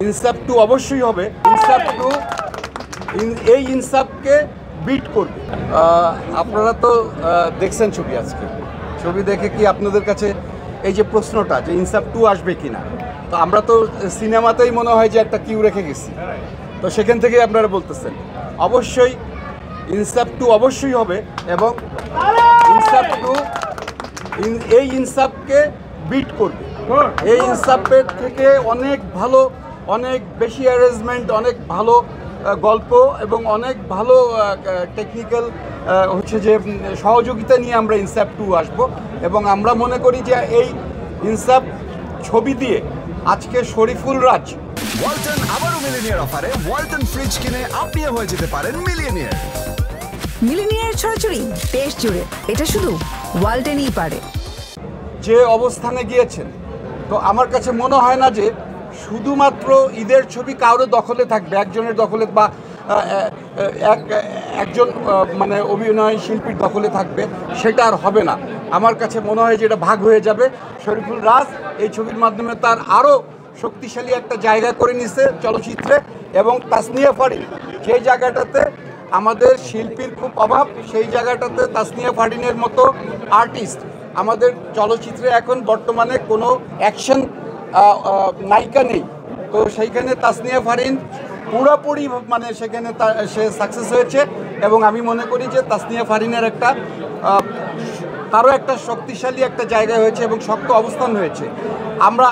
ইনসাফ 2 অবশ্যই হবে। ইনসাফ 2 এই ইনসাফকে বিট করবে। আপনারা তো দেখছেন ছবি, আজকে ছবি দেখে কি আপনাদের কাছে এই যে প্রশ্নটা যে ইনসাফ 2 আসবে কিনা, তো আমরা তো সিনেমাতেই মনে হয় যে একটা কিউ রেখে গেছি, তো সেখান থেকে আপনারা বলতেছেন অবশ্যই ইনসাফ 2 অবশ্যই হবে এবং ইনসাফ 2 এই ইনসাফকে বিট করবে। এই ইনসাফের থেকে অনেক ভালো, অনেক বেশি অ্যারেঞ্জমেন্ট, অনেক ভালো গল্প এবং অনেক ভালো টেকনিক্যাল হচ্ছে যে সহযোগিতা নিয়ে আমরা ইনসাফ 2 আসব। এবং আমরা মনে করি যে এই ইনসাফ ছবি দিয়ে আজকে শরীফুল রাজ ওয়ালটন আবারও মিলিনিয়ার অফারে ওয়ালটন ফ্রিজ কিনে আপনিও হয়ে যেতে পারেন মিলিয়নিয়ার। মিলিনিয়ার ছড়াছড়ি দেশ জুড়ে, এটা শুধু ওয়ালটনই পারে। যে অবস্থানে গিয়েছেন, তো আমার কাছে মনে হয় না যে শুধুমাত্র ঈদের ছবি কারো দখলে থাকবে, একজনের দখলে বা একজন মানে অভিনয় শিল্পীর দখলে থাকবে, সেটা আর হবে না। আমার কাছে মনে হয় যে এটা ভাগ হয়ে যাবে। শরীফুল রাজ এই ছবির মাধ্যমে তার আরও শক্তিশালী একটা জায়গা করে নিছে চলচ্চিত্রে। এবং তাসনিয়া ফারিন সেই জায়গাটাতে আমাদের শিল্পীর খুব অভাব, সেই জায়গাটাতে তাসনিয়া ফারিনের মতো আর্টিস্ট আমাদের চলচ্চিত্রে এখন বর্তমানে কোনো অ্যাকশন নায়িকা নেই। তো সেইখানে তাসনিয়া ফারিন পুরোপুরি মানে সেখানে সে সাকসেস হয়েছে। এবং আমি মনে করি যে তাসনিয়া ফারিনের একটা তারও একটা শক্তিশালী একটা জায়গা হয়েছে এবং শক্ত অবস্থান হয়েছে।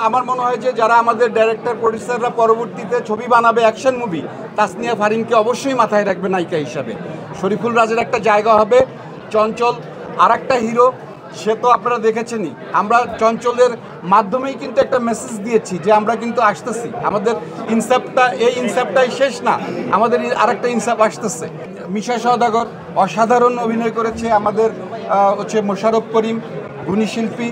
আমার মনে হয় যে যারা আমাদের ডাইরেক্টর প্রডিউসাররা পরবর্তীতে ছবি বানাবে অ্যাকশন মুভি, তাসনিয়া ফারিনকে অবশ্যই মাথায় রাখবে নায়িকা হিসাবে। শরীফুল রাজের একটা জায়গা হবে। চঞ্চল আর একটা হিরো, সে তো আপনারা দেখেছেনই। আমরা চঞ্চলের মাধ্যমেই কিন্তু একটা মেসেজ দিয়েছি যে আমরা কিন্তু আসতেছি, আমাদের ইনসাফটা এই ইনসাফটাই শেষ না, আমাদের আরেকটা ইনসাফ আসতেছে। মিশা সওদাগর অসাধারণ অভিনয় করেছে, আমাদের হচ্ছে মোশাররফ করিম গুণী শিল্পী।